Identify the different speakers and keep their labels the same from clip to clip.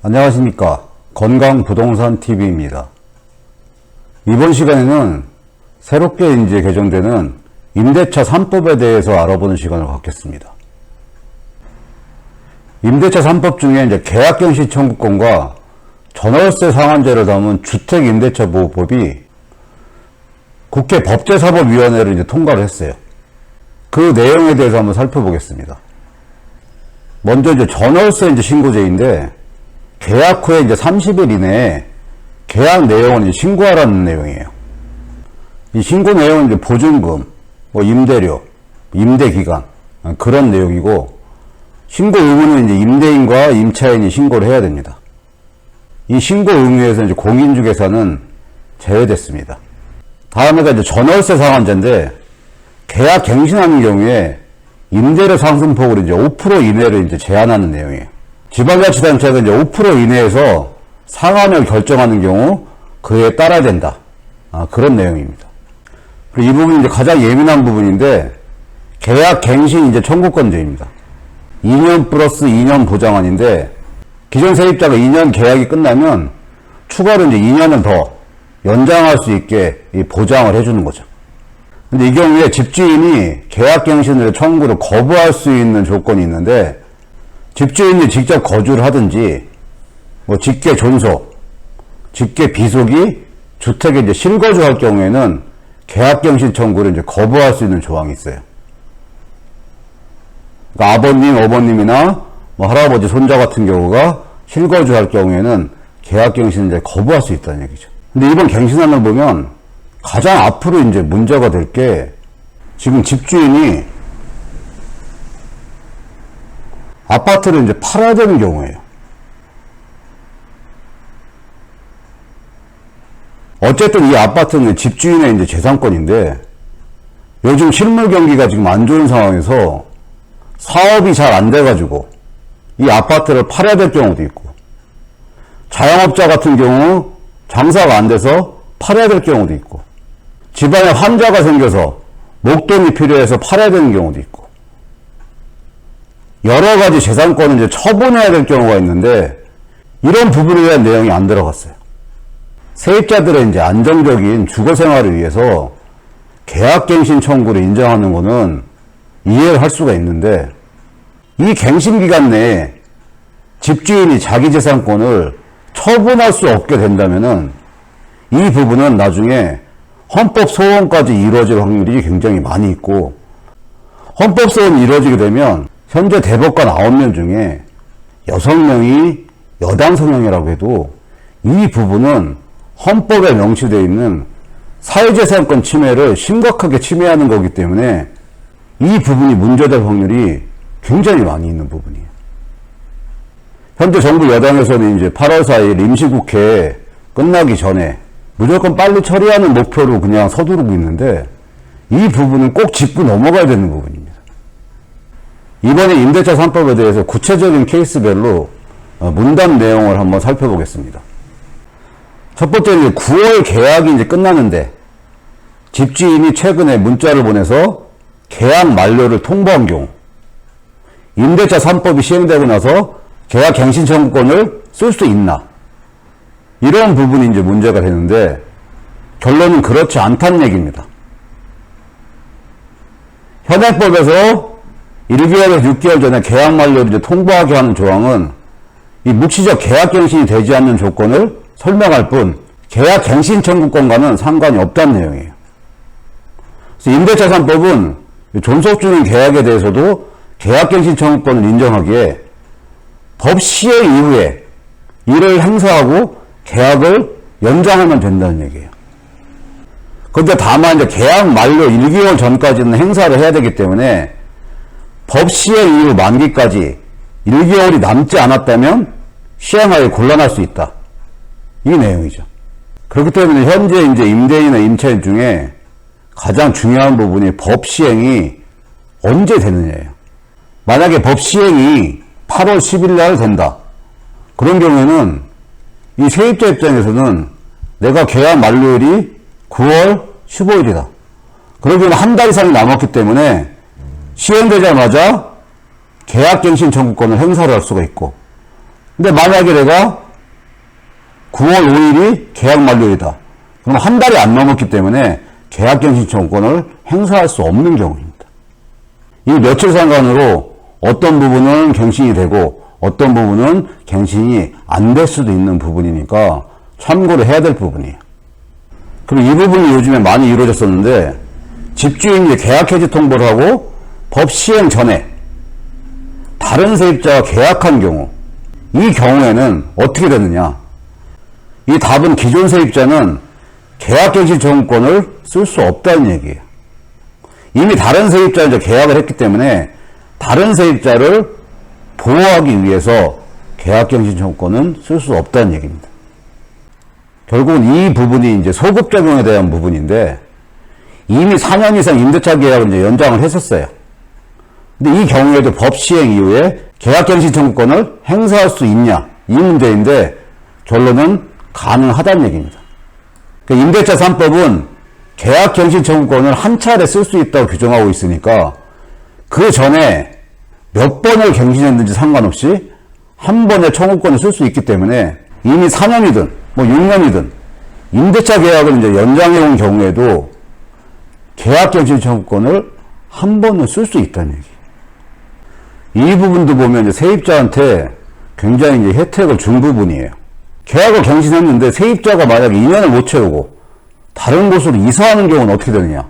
Speaker 1: 안녕하십니까. 건강부동산TV입니다. 이번 시간에는 새롭게 이제 개정되는 임대차 3법에 대해서 알아보는 시간을 갖겠습니다. 임대차 3법 중에 이제 계약갱신 청구권과 전월세 상한제를 담은 주택임대차보호법이 국회 법제사법위원회를 이제 통과를 했어요. 그 내용에 대해서 한번 살펴보겠습니다. 먼저 이제 전월세 이제 신고제인데, 계약 후에 이제 30일 이내에 계약 내용을 이제 신고하라는 내용이에요. 이 신고 내용은 이제 보증금, 임대료, 임대기간, 그런 내용이고, 신고 의무는 이제 임대인과 임차인이 신고를 해야 됩니다. 이 신고 의무에서 이제 공인중개사는 제외됐습니다. 다음에가 이제 전월세 상한제인데, 계약 갱신하는 경우에 임대료 상승폭을 이제 5% 이내로 이제 제한하는 내용이에요. 지방자치단체가 이제 5% 이내에서 상한을 결정하는 경우 그에 따라야 된다. 그런 내용입니다. 그리고 이 부분이 이제 가장 예민한 부분인데, 계약 갱신 이제 청구권제입니다. 2년 플러스 2년 보장안인데, 기존 세입자가 2년 계약이 끝나면 추가로 이제 2년을 더 연장할 수 있게 이 보장을 해주는 거죠. 근데 이 경우에 집주인이 계약갱신을 청구를 거부할 수 있는 조건이 있는데, 집주인이 직접 거주를 하든지, 직계 존속, 직계 비속이 주택에 이제 실거주할 경우에는 계약갱신 청구를 이제 거부할 수 있는 조항이 있어요. 그러니까 아버님, 어머님이나 할아버지, 손자 같은 경우가 실거주할 경우에는 계약갱신을 이제 거부할 수 있다는 얘기죠. 근데 이번 갱신안을 보면 가장 앞으로 이제 문제가 될 게, 지금 집주인이 아파트를 이제 팔아야 되는 경우예요. 어쨌든 이 아파트는 집주인의 이제 재산권인데, 요즘 실물 경기가 지금 안 좋은 상황에서 사업이 잘 안 돼가지고 이 아파트를 팔아야 될 경우도 있고, 자영업자 같은 경우 장사가 안 돼서 팔아야 될 경우도 있고, 집안에 환자가 생겨서 목돈이 필요해서 팔아야 되는 경우도 있고, 여러 가지 재산권을 이제 처분해야 될 경우가 있는데, 이런 부분에 대한 내용이 안 들어갔어요. 세입자들의 이제 안정적인 주거 생활을 위해서 계약갱신 청구를 인정하는 것은 이해를 할 수가 있는데, 이 갱신 기간 내에 집주인이 자기 재산권을 처분할 수 없게 된다면은 이 부분은 나중에 헌법 소원까지 이루어질 확률이 굉장히 많이 있고, 헌법 소원이 이루어지게 되면 현재 대법관 9명 중에 6명이 여당 성향이라고 해도 이 부분은 헌법에 명시되어 있는 사회재산권 침해를 심각하게 침해하는 거기 때문에 이 부분이 문제될 확률이 굉장히 많이 있는 부분이에요. 현재 정부 여당에서는 이제 8월 4일 임시국회 끝나기 전에 무조건 빨리 처리하는 목표로 그냥 서두르고 있는데, 이 부분은 꼭 짚고 넘어가야 되는 부분입니다. 이번에 임대차 3법에 대해서 구체적인 케이스별로 문단 내용을 한번 살펴보겠습니다. 첫 번째는 9월 계약이 이제 끝나는데, 집주인이 최근에 문자를 보내서 계약 만료를 통보한 경우, 임대차 3법이 시행되고 나서 계약 갱신 청구권을 쓸 수 있나? 이런 부분이 이제 문제가 되는데, 결론은 그렇지 않다는 얘기입니다. 현행법에서 1개월에서 6개월 전에 계약 만료를 이제 통보하게 하는 조항은 이 묵시적 계약 갱신이 되지 않는 조건을 설명할 뿐, 계약 갱신 청구권과는 상관이 없다는 내용이에요. 그래서 임대차 3법은 존속 중인 계약에 대해서도 계약 갱신 청구권을 인정하기에 법 시행 이후에 이를 행사하고 계약을 연장하면 된다는 얘기예요. 그런데 다만 이제 계약 만료 1개월 전까지는 행사를 해야 되기 때문에 법 시행 이후 만기까지 1개월이 남지 않았다면 시행하기 곤란할 수 있다. 이 내용이죠. 그렇기 때문에 현재 이제 임대인이나 임차인 중에 가장 중요한 부분이 법 시행이 언제 되느냐예요. 만약에 법 시행이 8월 10일 날 된다. 그런 경우에는 이 세입자 입장에서는 내가 계약 만료일이 9월 15일이다. 그러면 한 달 이상이 남았기 때문에 시행되자마자 계약갱신 청구권을 행사를 할 수가 있고, 근데 만약에 내가 9월 5일이 계약 만료이다. 그럼 한 달이 안 넘었기 때문에 계약갱신 청구권을 행사할 수 없는 경우입니다. 이 며칠 상관으로 어떤 부분은 갱신이 되고 어떤 부분은 갱신이 안 될 수도 있는 부분이니까 참고를 해야 될 부분이에요. 그리고 이 부분이 요즘에 많이 이루어졌었는데 집주인이 계약 해지 통보를 하고 법 시행 전에 다른 세입자와 계약한 경우, 이 경우에는 어떻게 되느냐? 이 답은 기존 세입자는 계약갱신 청구권을 쓸 수 없다는 얘기예요. 이미 다른 세입자와 이제 계약을 했기 때문에 다른 세입자를 보호하기 위해서 계약갱신 청구권은 쓸 수 없다는 얘기입니다. 결국은 이 부분이 이제 소급 적용에 대한 부분인데 이미 4년 이상 임대차 계약을 이제 연장을 했었어요. 근데 이 경우에도 법 시행 이후에 계약갱신 청구권을 행사할 수 있냐? 이 문제인데 결론은 가능하다는 얘기입니다. 그러니까 임대차 3법은 계약갱신 청구권을 한 차례 쓸 수 있다고 규정하고 있으니까 그 전에 몇 번을 갱신했는지 상관없이 한 번에 청구권을 쓸 수 있기 때문에 이미 4년이든 뭐 6년이든 임대차 계약을 이제 연장해 온 경우에도 계약갱신 청구권을 한 번은 쓸 수 있다는 얘기. 이 부분도 보면 이제 세입자한테 굉장히 이제 혜택을 준 부분이에요. 계약을 갱신했는데 세입자가 만약에 2년을 못 채우고 다른 곳으로 이사하는 경우는 어떻게 되느냐.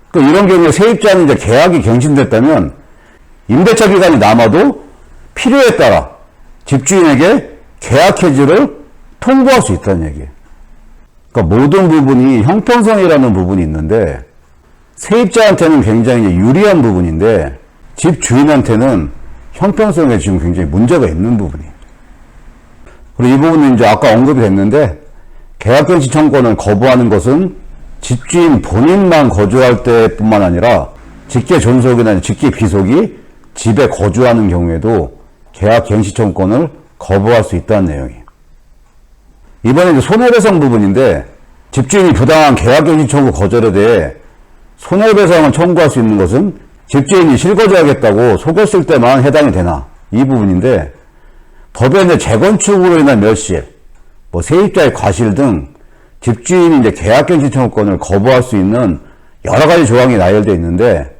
Speaker 1: 그러니까 이런 경우에 세입자는 이제 계약이 갱신됐다면 임대차 기간이 남아도 필요에 따라 집주인에게 계약 해지를 통보할 수 있다는 얘기예요. 그러니까 모든 부분이 형평성이라는 부분이 있는데 세입자한테는 굉장히 유리한 부분인데 집주인한테는 형평성에 지금 굉장히 문제가 있는 부분이에요. 그리고 이 부분은 이제 아까 언급이 됐는데 계약갱신 청구권을 거부하는 것은 집주인 본인만 거주할 때뿐만 아니라 직계 존속이나 직계 비속이 집에 거주하는 경우에도 계약갱신 청구권을 거부할 수 있다는 내용이에요. 이번에 이제 손해배상 부분인데 집주인이 부당한 계약갱신 청구 거절에 대해 손해배상을 청구할 수 있는 것은 집주인이 실거주하겠다고 속였을 때만 해당이 되나, 이 부분인데 법에 이제 재건축으로 인한 멸실, 뭐 세입자의 과실 등 집주인이 이제 계약갱신 청구권을 거부할 수 있는 여러 가지 조항이 나열되어 있는데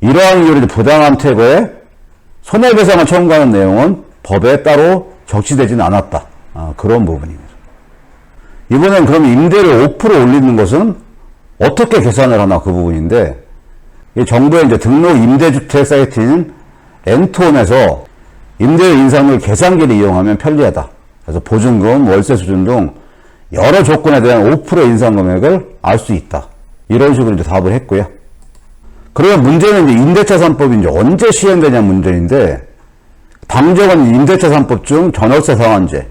Speaker 1: 이러한 이유로 부당한 퇴거에 손해배상을 청구하는 내용은 법에 따로 적시되지는 않았다. 그런 부분입니다. 이번엔 그럼 임대를 5% 올리는 것은 어떻게 계산을 하나, 그 부분인데 정부의 이제 등록 임대주택 사이트인 엔톤에서 임대료 인상률 계산기를 이용하면 편리하다. 그래서 보증금, 월세 수준 등 여러 조건에 대한 5% 인상 금액을 알 수 있다. 이런 식으로 이제 답을 했고요. 그러면 문제는 이제 임대차 3법이 이제 언제 시행되냐 문제인데 당정은 임대차 3법 중 전월세 상한제,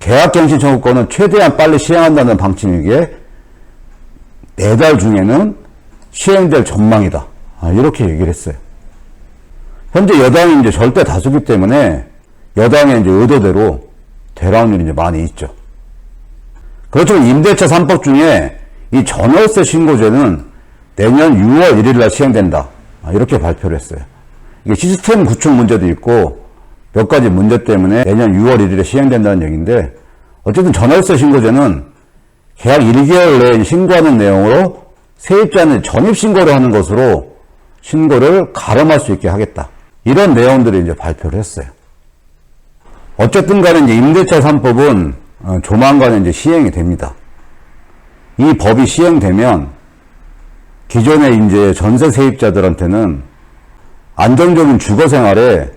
Speaker 1: 계약갱신 청구권은 최대한 빨리 시행한다는 방침이기에 4달 중에는 시행될 전망이다. 이렇게 얘기를 했어요. 현재 여당이 이제 절대 다수기 때문에 여당의 이제 의도대로 될 확률이 이제 많이 있죠. 그렇지만 임대차 3법 중에 이 전월세 신고제는 내년 6월 1일 날 시행된다. 이렇게 발표를 했어요. 이게 시스템 구축 문제도 있고 몇 가지 문제 때문에 내년 6월 1일에 시행된다는 얘기인데 어쨌든 전월세 신고제는 계약 1개월 내에 신고하는 내용으로 세입자는 전입신고를 하는 것으로 신고를 가름할 수 있게 하겠다. 이런 내용들을 이제 발표를 했어요. 어쨌든 간에 이제 임대차 3법은 조만간에 이제 시행이 됩니다. 이 법이 시행되면 기존의 이제 전세 세입자들한테는 안정적인 주거 생활에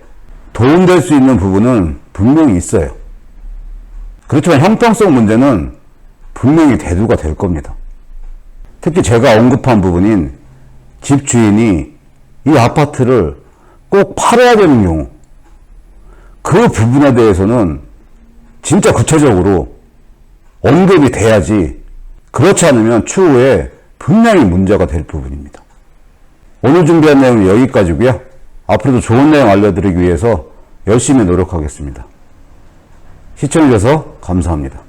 Speaker 1: 도움될 수 있는 부분은 분명히 있어요. 그렇지만 형평성 문제는 분명히 대두가 될 겁니다. 특히 제가 언급한 부분인 집주인이 이 아파트를 꼭 팔아야 되는 경우, 그 부분에 대해서는 진짜 구체적으로 언급이 돼야지, 그렇지 않으면 추후에 분명히 문제가 될 부분입니다. 오늘 준비한 내용은 여기까지고요. 앞으로도 좋은 내용 알려드리기 위해서 열심히 노력하겠습니다. 시청해주셔서 감사합니다.